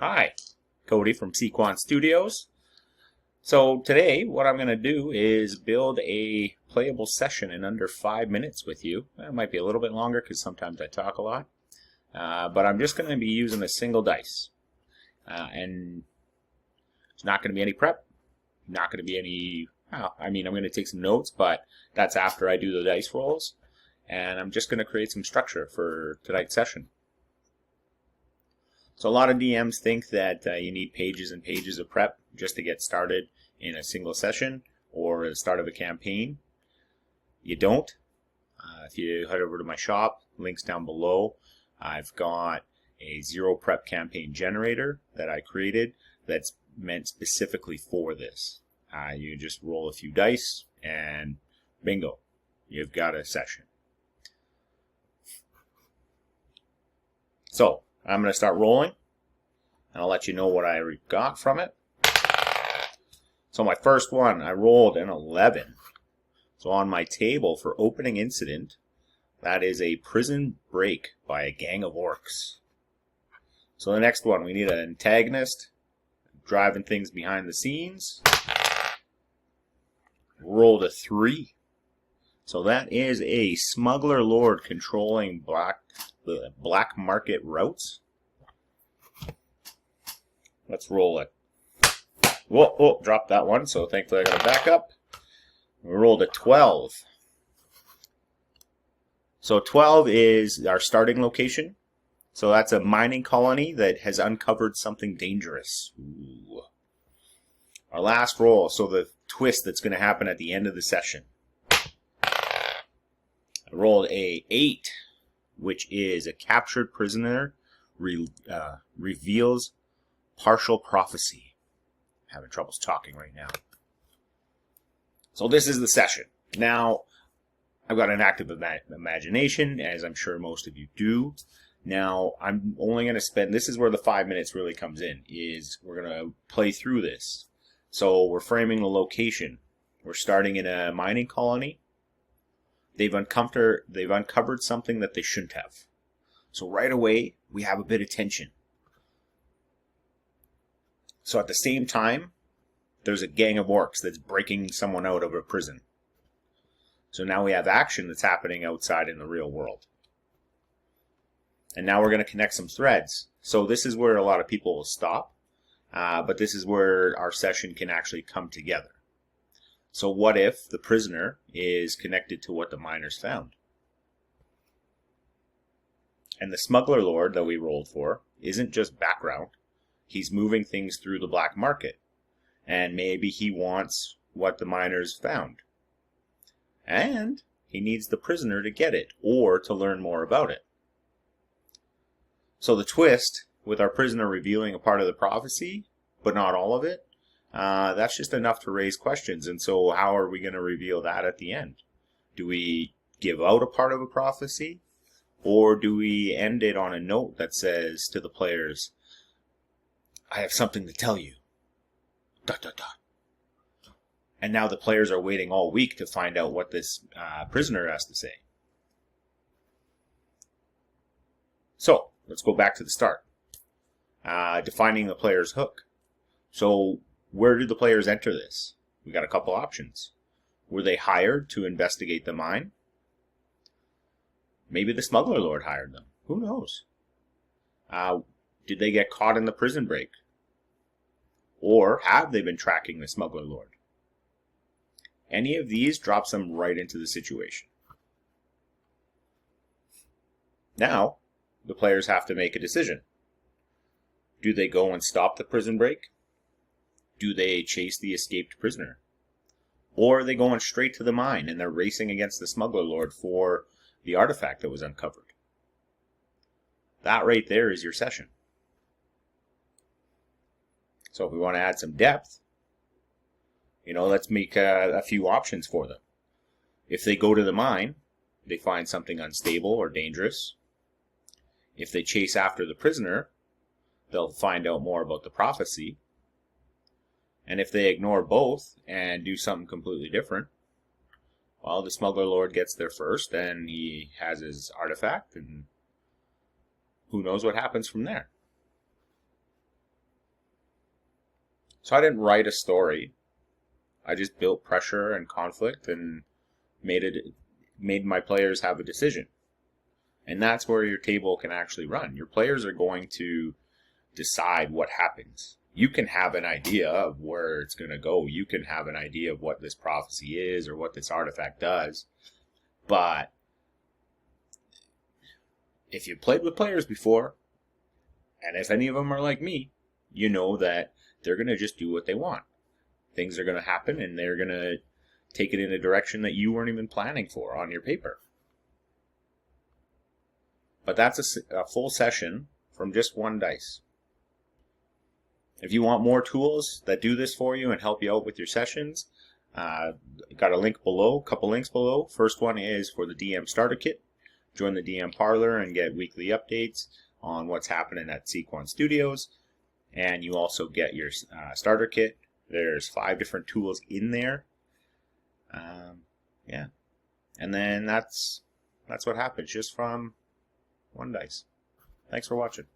Hi, Cody from Sequan Studios. So today what I'm going to do is build a playable session in under 5 minutes with you. It might be a little bit longer because sometimes I talk a lot. But I'm just going to be using a single dice. And it's not going to be any prep. Not going to be any... I'm going to take some notes, but that's after I do the dice rolls. And I'm just going to create some structure for tonight's session. So a lot of DMs think that you need pages and pages of prep just to get started in a single session or the start of a campaign. You don't. If you head over to my shop, links down below, I've got a zero prep campaign generator that I created that's meant specifically for this. You just roll a few dice and bingo, you've got a session. So I'm going to start rolling, and I'll let you know what I got from it. So my first one, I rolled an 11. So on my table for opening incident, that is a prison break by a gang of orcs. So the next one, we need an antagonist driving things behind the scenes. Rolled a 3. So that is a smuggler lord controlling black market routes. Let's roll it. Whoa, dropped that one, so thankfully I got a backup. We rolled a 12. So 12 is our starting location. So that's a mining colony that has uncovered something dangerous. Ooh. Our last roll, so the twist that's going to happen at the end of the session. I rolled a 8, which is a captured prisoner reveals partial prophecy. I'm having troubles talking right now. So this is the session. Now, I've got an active imagination, as I'm sure most of you do. Now, I'm only going to spend, this is where the 5 minutes really comes in, is we're going to play through this. So we're framing the location. We're starting in a mining colony. They've uncovered something that they shouldn't have. So right away, we have a bit of tension. So at the same time, there's a gang of orcs that's breaking someone out of a prison. So now we have action that's happening outside in the real world. And now we're going to connect some threads. So this is where a lot of people will stop. But this is where our session can actually come together. So what if the prisoner is connected to what the miners found? And the smuggler lord that we rolled for isn't just background. He's moving things through the black market. And maybe he wants what the miners found. And he needs the prisoner to get it or to learn more about it. So the twist, with our prisoner revealing a part of the prophecy, but not all of it, that's just enough to raise questions. And so how are we going to reveal that at the end? Do we give out a part of a prophecy? Or do we end it on a note that says to the players, I have something to tell you. ... And now the players are waiting all week to find out what this prisoner has to say. So, let's go back to the start. Defining the player's hook. So, where do the players enter this? We got a couple options. Were they hired to investigate the mine? Maybe the smuggler lord hired them. Who knows? Did they get caught in the prison break? Or have they been tracking the smuggler lord? Any of these drops them right into the situation. Now, the players have to make a decision. Do they go and stop the prison break? Do they chase the escaped prisoner? Or are they going straight to the mine and they're racing against the smuggler lord for the artifact that was uncovered? That right there is your session. So if we want to add some depth, let's make a few options for them. If they go to the mine, they find something unstable or dangerous. If they chase after the prisoner, they'll find out more about the prophecy. And if they ignore both and do something completely different, well, the smuggler lord gets there first and he has his artifact, and who knows what happens from there. So I didn't write a story. I just built pressure and conflict and made my players have a decision. And that's where your table can actually run. Your players are going to decide what happens. You can have an idea of where it's going to go. You can have an idea of what this prophecy is or what this artifact does. But if you played with players before, and if any of them are like me, you know that they're going to just do what they want. Things are going to happen, and they're going to take it in a direction that you weren't even planning for on your paper. But that's a full session from just one dice. If you want more tools that do this for you and help you out with your sessions, got a link below, a couple links below. First one is for the DM Starter Kit. Join the DM Parlor and get weekly updates on what's happening at Sequence Studios. And you also get your Starter Kit. There's 5 different tools in there. Yeah. And then that's what happens just from one dice. Thanks for watching.